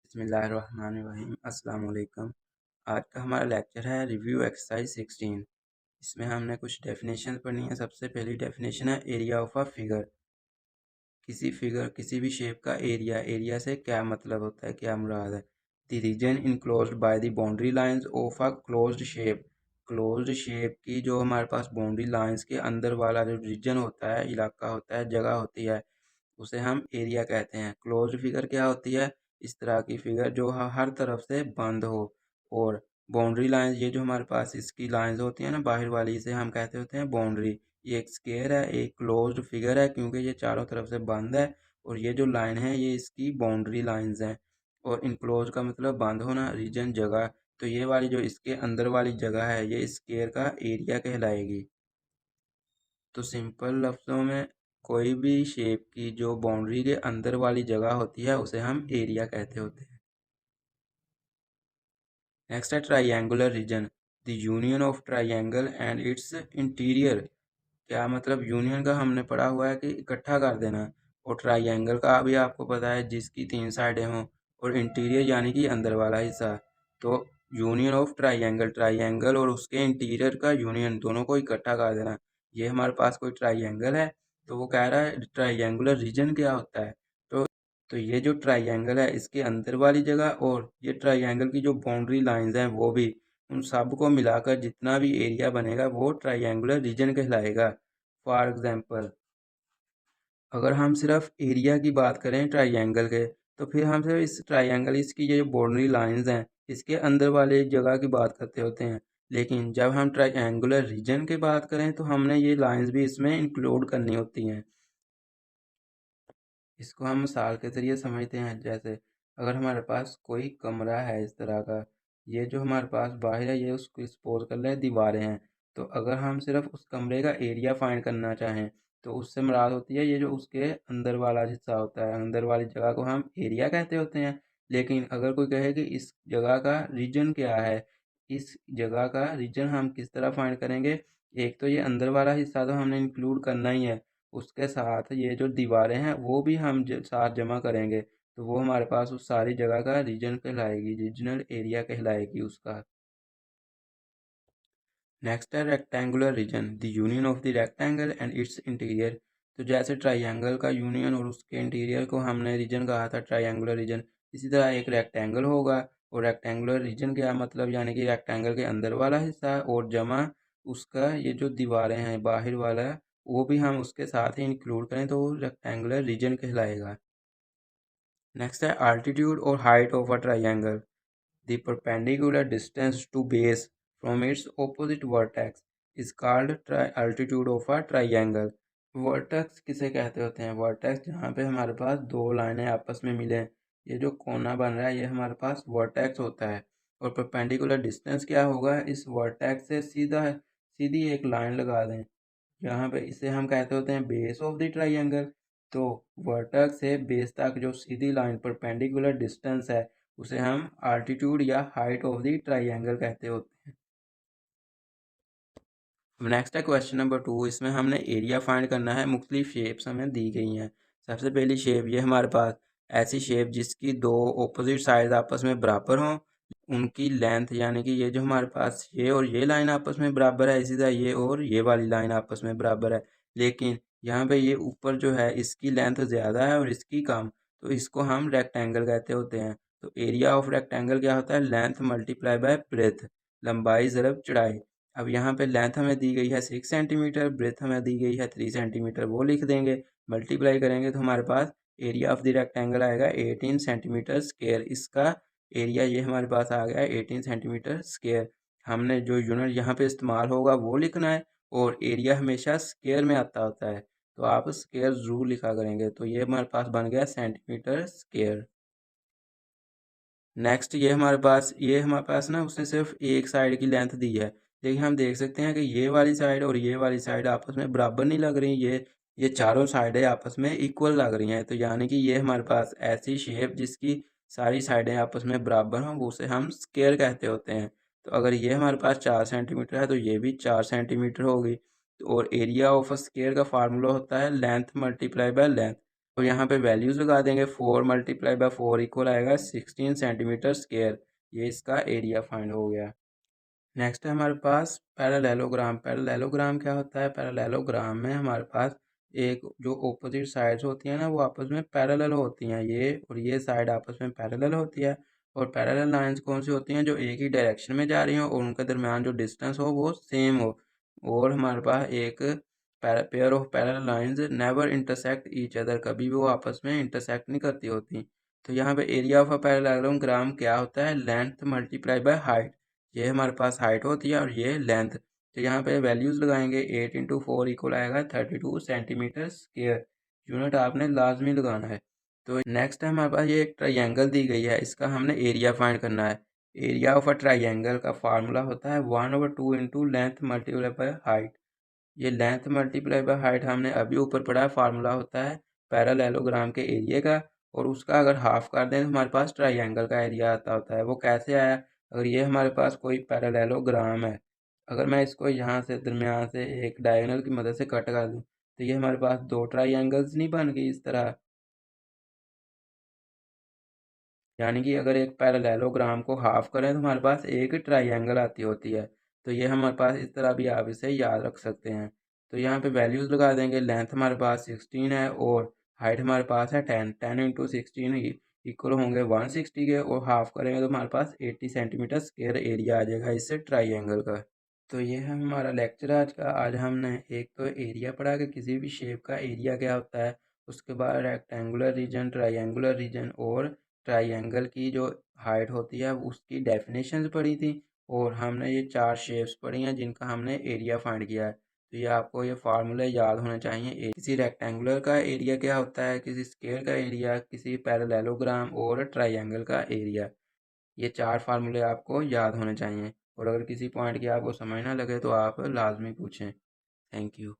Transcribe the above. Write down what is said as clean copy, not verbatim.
बिस्मिल्लाहिर्रहमानिर्रहीम अस्सलाम वालेकुम। आज का हमारा लेक्चर है रिव्यू एक्सरसाइज 16। इसमें हमने कुछ डेफिनेशन पढ़नी है। सबसे पहली डेफिनेशन है एरिया ऑफ अ फिगर। किसी भी शेप का एरिया से क्या मतलब होता है, क्या मुराद है। The region enclosed by the boundary lines of a closed shape. Closed shape की जो हमारे पास बाउंड्री लाइंस के अंदर वाला जो रीजन होता है, इलाका होता है, जगह होती है, उसे हम एरिया कहते हैं। क्लोज्ड फिगर क्या होती है? इस तरह की फिगर जो हर तरफ से बंद हो। और बाउंड्री लाइन, ये जो हमारे पास इसकी लाइंस होती है ना बाहर वाली, इसे हम कहते होते हैं बाउंड्री। ये एक स्क्वायर है, एक क्लोज्ड फिगर है क्योंकि ये चारों तरफ से बंद है। और ये जो लाइन है ये इसकी बाउंड्री लाइंस हैं। और इनक्लोज का मतलब बंद होना, रीजन जगह। तो ये वाली जो इसके अंदर वाली जगह है ये स्क्वायर का एरिया कहलाएगी। तो सिंपल लफ्ज़ों में कोई भी शेप की जो बाउंड्री के अंदर वाली जगह होती है उसे हम एरिया कहते होते हैं। नेक्स्ट है triangular region. The union of triangle and its interior. क्या मतलब? यूनियन का हमने पढ़ा हुआ है कि इकट्ठा कर देना, और ट्राइंगल का भी आपको पता है जिसकी 3 साइडें हों, और इंटीरियर यानी कि अंदर वाला हिस्सा। तो यूनियन ऑफ ट्राइंगल, ट्राइंगल और उसके इंटीरियर का यूनियन, दोनों को इकट्ठा कर देना। ये हमारे पास कोई ट्राइंगल है, तो वो कह रहा है ट्राइंगुलर रीजन क्या होता है। तो ये जो ट्राइंगल है इसके अंदर वाली जगह और ये ट्राइंगल की जो बाउंड्री लाइंस हैं वो भी, उन सब को मिलाकर जितना भी एरिया बनेगा वो ट्राइंगुलर रीजन कहलाएगा। फॉर एग्जांपल, अगर हम सिर्फ एरिया की बात करें ट्राइंगल के, तो फिर हम सिर्फ इस ट्राइंगल, इसकी ये जो बाउंड्री लाइंस हैं इसके अंदर वाले जगह की बात करते होते हैं। लेकिन जब हम ट्राइंगुलर रीजन की बात करें तो हमने ये लाइंस भी इसमें इंक्लूड करनी होती हैं। इसको हम मिसाल के ज़रिए समझते हैं। जैसे अगर हमारे पास कोई कमरा है इस तरह का, ये जो हमारे पास बाहर है ये उसको सपोज कर ले दीवारें हैं। तो अगर हम सिर्फ उस कमरे का एरिया फाइंड करना चाहें तो उससे मुराद होती है ये जो उसके अंदर वाला हिस्सा होता है, अंदर वाली जगह को हम एरिया कहते होते हैं। लेकिन अगर कोई कहे कि इस जगह का रीजन क्या है, इस जगह का रीजन हम किस तरह फाइंड करेंगे। एक तो ये अंदर वाला हिस्सा तो हमने इंक्लूड करना ही है, उसके साथ ये जो दीवारें हैं वो भी हम साथ जमा करेंगे, तो वो हमारे पास उस सारी जगह का रीजन कहलाएगी, रीजनल एरिया कहलाएगी उसका। नेक्स्ट है rectangular reason. The union of the rectangle and its interior. तो जैसे ट्राइंगल का यूनियन और उसके इंटीरियर को हमने रीजन कहा था, ट्राइंगुलर रीजन, इसी तरह एक रेक्टेंगल होगा। और रेक्टेंगुलर रीजन क्या मतलब, यानी कि रेक्टेंगल के अंदर वाला हिस्सा और जमा उसका ये जो दीवारें हैं बाहर वाला, वो भी हम उसके साथ ही इंक्लूड करें तो वो रेक्टेंगुलर रीजन कहलाएगा। नेक्स्ट है आल्टीट्यूड और height of a triangle. The perpendicular distance to base from its opposite vertex is called altitude of a triangle. Vertex किसे कहते होते हैं? वर्टेक्स जहाँ पे हमारे पास दो लाइनें आपस में मिलें, ये जो कोना बन रहा है ये हमारे पास वर्टेक्स होता है। और परपेंडिकुलर डिस्टेंस क्या होगा? इस वर्टेक्स से सीधी एक लाइन लगा दें, यहाँ पे इसे हम कहते होते हैं बेस ऑफ द ट्राइंगल। तो वर्टेक्स से बेस तक जो सीधी लाइन परपेंडिकुलर डिस्टेंस है उसे हम आल्टीट्यूड या हाइट ऑफ द ट्राइंगल कहते होते हैं। नेक्स्ट है क्वेश्चन नंबर 2। इसमें हमने एरिया फाइंड करना है। मुख्तलिफ शेप्स हमें दी गई हैं। सबसे पहली शेप, ये हमारे पास ऐसी शेप जिसकी दो ऑपोजिट साइड आपस में बराबर हों, उनकी लेंथ यानी कि ये जो हमारे पास ये और ये लाइन आपस में बराबर है, इसी तरह ये और ये वाली लाइन आपस में बराबर है। लेकिन यहाँ पे ये ऊपर जो है इसकी लेंथ ज़्यादा है और इसकी कम, तो इसको हम रेक्टेंगल कहते होते हैं। तो एरिया ऑफ रेक्टेंगल क्या होता है? लेंथ मल्टीप्लाई बाय ब्रेथ, लंबाई ज़रब चौड़ाई। अब यहाँ पे लेंथ हमें दी गई है 6 सेंटीमीटर, ब्रेथ हमें दी गई है 3 सेंटीमीटर, वो लिख देंगे। मल्टीप्लाई करेंगे तो हमारे पास एरिया ऑफ द रेक्टेंगल आएगा 18 सेंटीमीटर स्क्वायर। इसका एरिया ये हमारे पास आ गया 18 सेंटीमीटर स्क्वायर। हमने जो यूनिट यहाँ पे इस्तेमाल होगा वो लिखना है, और एरिया हमेशा स्क्वायर में आता होता है, तो आप स्क्वायर ज़रूर लिखा करेंगे। तो ये हमारे पास बन गया सेंटीमीटर स्क्वायर। नेक्स्ट ये हमारे पास ना उसने सिर्फ एक साइड की लेंथ दी है, लेकिन हम देख सकते हैं कि ये वाली साइड और ये वाली साइड आपस में बराबर नहीं लग रही। ये चारों साइडें आपस में इक्वल लग रही हैं, तो यानी कि ये हमारे पास ऐसी शेप जिसकी सारी साइडें आपस में बराबर हों वो उसे हम स्क्वायर कहते होते हैं। तो अगर ये हमारे पास 4 सेंटीमीटर है तो ये भी 4 सेंटीमीटर होगी। तो और एरिया ऑफ अ स्क्वायर का फार्मूला होता है लेंथ मल्टीप्लाई बाय लेंथ। तो यहाँ पे वैल्यूज़ लगा देंगे। 4 मल्टीप्लाई बाय 4 इक्वल आएगा 16 सेंटीमीटर स्क्वायर। ये इसका एरिया फाइंड हो गया। नेक्स्ट है हमारे पास पैरेललोग्राम। पैरेललोग्राम क्या होता है? पैरेललोग्राम में हमारे पास एक जो ऑपोजिट साइड्स होती हैं ना, वो आपस में पैरेलल होती हैं। ये और ये साइड आपस में पैरेलल होती है। और पैरेलल लाइंस कौन सी होती हैं? जो एक ही डायरेक्शन में जा रही हो और उनके दरमियान जो डिस्टेंस हो वो सेम हो। और हमारे पास एक pair of parallel lines never intersect each other, कभी भी वो आपस में इंटरसेक्ट नहीं करती होती। तो यहाँ पे एरिया ऑफ अ पैरेललोग्राम क्या होता है? Length multiply by height. ये हमारे पास हाइट होती है और ये लेंथ। तो यहाँ पे वैल्यूज़ लगाएंगे। 8 इंटू 4 इक्वल आएगा 32 सेंटीमीटर स्क्वेयर। यूनिट आपने लाजमी लगाना है। तो नेक्स्ट है हमारे पास ये एक ट्राइंगल दी गई है, इसका हमने एरिया फाइंड करना है। एरिया ऑफ अ ट्राइंगल का फार्मूला होता है 1/2 into length multiply by height. ये लेंथ मल्टीप्लाई बाय हाइट हमने अभी ऊपर पढ़ा है। फार्मूला होता है पैरेललोग्राम के एरिया का, और उसका अगर हाफ कर दें तो हमारे पास ट्राइंगल का एरिया आता होता है। वो कैसे आया? अगर ये हमारे पास कोई पैरेललोग्राम है, अगर मैं इसको यहाँ से दरमियान से एक डायगोनल की मदद से कट कर दूँ तो ये हमारे पास दो ट्राइंगल्स नहीं बन गई इस तरह। यानी कि अगर एक पैरेललोग्राम को हाफ करें तो हमारे पास एक ट्राइंगल आती होती है। तो ये हमारे पास इस तरह भी आप इसे याद रख सकते हैं। तो यहाँ पे वैल्यूज़ लगा देंगे। लेंथ हमारे पास 16 है और हाइट हमारे पास है 10। 10 इंटू 16 इक्वल होंगे 160 के, और हाफ करेंगे तो हमारे पास 80 सेंटीमीटर स्क्वायर एरिया आ जाएगा इससे ट्राइंगल का। तो ये है हमारा लेक्चर आज का। आज हमने एक तो एरिया पढ़ा कि किसी भी शेप का एरिया क्या होता है, उसके बाद रेक्टेंगुलर रीजन, ट्राइंगुलर रीजन और ट्राइंगल की जो हाइट होती है उसकी डेफिनेशंस पढ़ी थी। और हमने ये चार शेप्स पढ़ी हैं जिनका हमने एरिया फाइंड किया है। तो ये आपको ये फार्मूले याद होने चाहिए। किसी रेक्टेंगुलर का एरिया क्या होता है, किसी स्क्वायर का एरिया, किसी पैरेललोग्राम और ट्राइंगल का एरिया। ये चार फार्मूले आपको याद होने चाहिए। और अगर किसी पॉइंट की आपको समझ ना लगे तो आप लाजमी पूछें। Thank you.